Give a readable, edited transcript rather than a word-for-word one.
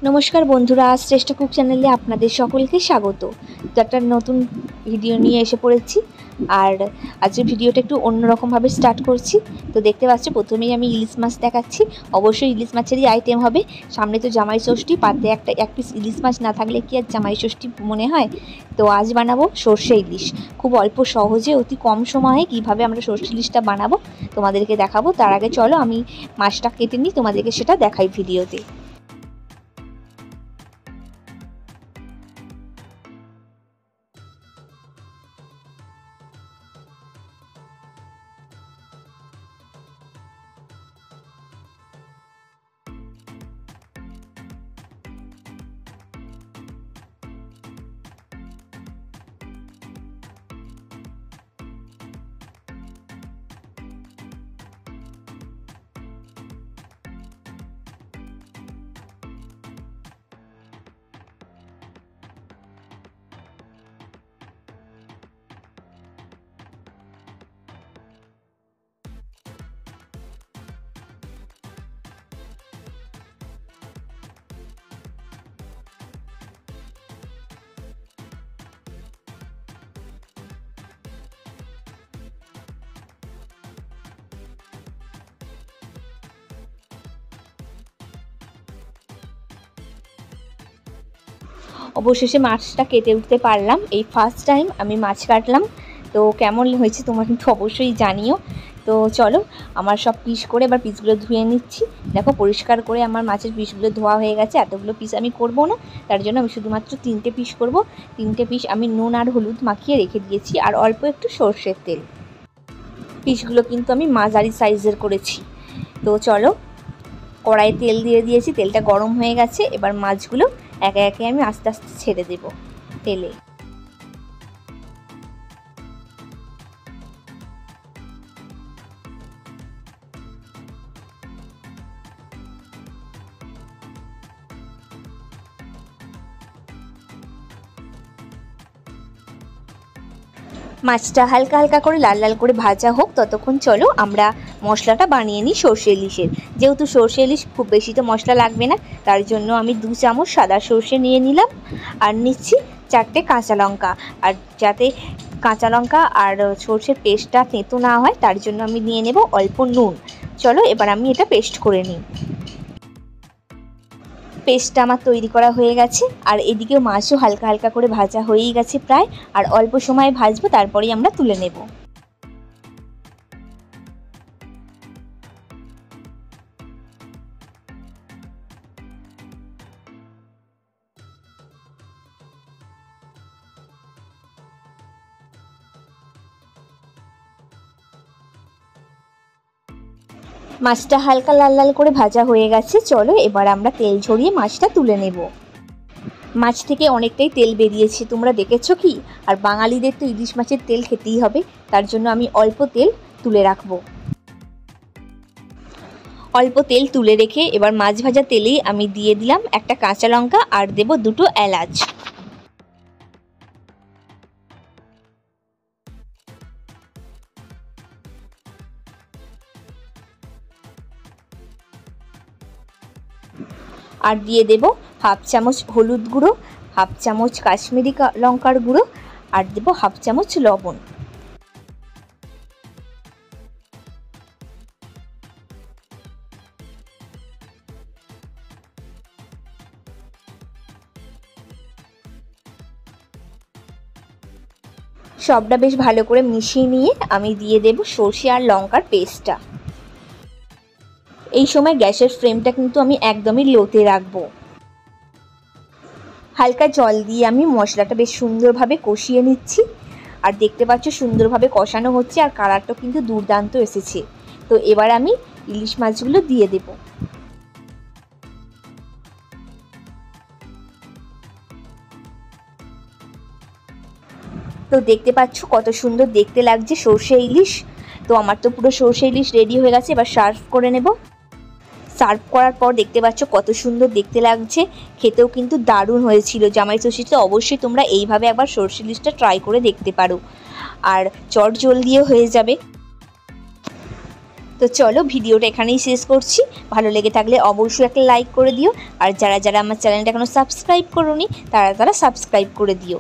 নমস্কার বন্ধুরা, শ্রেষ্ঠ কুক চ্যানেলে আপনাদের সকলকে স্বাগত। তো একটা নতুন ভিডিও নিয়ে এসে পড়েছি। আর আজকের ভিডিওটা একটু অন্যরকমভাবে স্টার্ট করছি। তো দেখতে পাচ্ছ প্রথমেই আমি ইলিশ মাছ দেখাচ্ছি। অবশ্যই ইলিশ মাছেরই আইটেম হবে। সামনে তো জামাই ষষ্ঠী, পাতে এক পিস ইলিশ মাছ না থাকলে কি আর জামাই ষষ্ঠী মনে হয়। তো আজ বানাবো সর্ষে ইলিশ। খুব অল্প সহজে অতি কম সময়ে কিভাবে আমরা সর্ষে ইলিশটা বানাবো তোমাদেরকে দেখাবো। তার আগে চলো আমি মাছটা কেটে নিই, তোমাদেরকে সেটা দেখাই ভিডিওতে। অবশেষে মাছটা কেটে উঠতে পারলাম। এই ফার্স্ট টাইম আমি মাছ কাটলাম। তো কেমন হয়েছে তোমরা কিন্তু অবশ্যই জানিও। তো চলো আমার সব পিস করে এবার পিসগুলো ধুয়ে নিচ্ছি। দেখো পরিষ্কার করে আমার মাছের পিসগুলো ধোয়া হয়ে গেছে। এতগুলো পিস আমি করব না, তার জন্য আমি শুধুমাত্র 3টে পিস করব। 3টে পিস আমি নুন আর হলুদ মাখিয়ে রেখে দিয়েছি, আর অল্প একটু সর্ষের তেল। পিসগুলো কিন্তু আমি মাঝারি সাইজের করেছি। তো চলো কড়াইয়ে তেল দিয়ে দিয়েছি, তেলটা গরম হয়ে গেছে। এবার মাছগুলো একে একে আমি আস্তে আস্তে ছেড়ে দেব তেলে। মাছটা হালকা হালকা করে লাল লাল করে ভাজা হোক, ততক্ষণ চলো আমরা মশলাটা বানিয়ে নিই সর্ষে ইলিশের। যেহেতু সর্ষে ইলিশ খুব বেশি তো মশলা লাগবে না, তার জন্য আমি 2 চামচ সাদা সর্ষে নিয়ে নিলাম। আর নিচ্ছি 4টে কাঁচা লঙ্কা। আর যাতে কাঁচা লঙ্কা আর সর্ষের পেস্টটা তেঁতো না হয়, তার জন্য আমি নিয়ে নেব অল্প নুন। চলো এবার আমি এটা পেস্ট করে নিই। পেস্টটা আমার তৈরি করা হয়ে গেছে। আর এদিকেও মাছও হালকা হালকা করে ভাজা হয়েই গেছে প্রায়। আর অল্প সময় ভাজবো, তারপরেই আমরা তুলে নেব। মাছটা হালকা লাল লাল করে ভাজা হয়ে গেছে। চলো এবার আমরা তেল ঝরিয়ে মাছটা তুলে নেব। মাছ থেকে অনেকটাই তেল বেরিয়েছে, তোমরা দেখেছো কি? আর বাঙালিদের তো ইলিশ মাছের তেল খেতেই হবে, তার জন্য আমি অল্প তেল তুলে রাখবো। অল্প তেল তুলে রেখে এবার মাছ ভাজা তেলেই আমি দিয়ে দিলাম একটা কাঁচা লঙ্কা আর দেব 2টো এলাচ। আর দিয়ে দেব হাফ চামচ হলুদ গুঁড়ো, হাফ চামচ কাশ্মীরি লঙ্কার গুঁড়ো, আর দেব হাফ চামচ লবণ। সবটা বেশ ভালো করে মিশিয়ে নিয়ে আমি দিয়ে দেব সর্ষে আর লঙ্কার পেস্টটা। এই সময় গ্যাসের ফ্লেমটা কিন্তু আমি একদমই লোতে রাখবো। হালকা জল দিয়ে আমি মশলাটা বেশ সুন্দরভাবে কষিয়ে নিচ্ছি। আর দেখতে পাচ্ছ সুন্দরভাবে কষানো হচ্ছে, আর কালারটাও কিন্তু দুর্দান্ত এসেছে। তো এবার আমি ইলিশ মাছগুলো দিয়ে দেব। তো দেখতে পাচ্ছ কত সুন্দর দেখতে লাগছে সর্ষে ইলিশ। তো আমার তো পুরো সর্ষে ইলিশ রেডি হয়ে গেছে। এবার সার্ভ করে নেব। সার্ভ করার পর দেখতে পাচ্ছ কত সুন্দর দেখতে লাগছে, খেতেও কিন্তু দারুণ হয়েছিল। জামাই ষষ্ঠীতে অবশ্যই তোমরা এইভাবে একবার সর্ষে ইলিশটা ট্রাই করে দেখতে পারো, আর চটজলদিও হয়ে যাবে। তো তো চলো ভিডিওটা এখানেই শেষ করছি। ভালো লেগে থাকলে অবশ্যই একটা লাইক করে দিও, আর যারা যারা আমার চ্যানেলটা এখনও সাবস্ক্রাইব করোনি তারা সাবস্ক্রাইব করে দিও।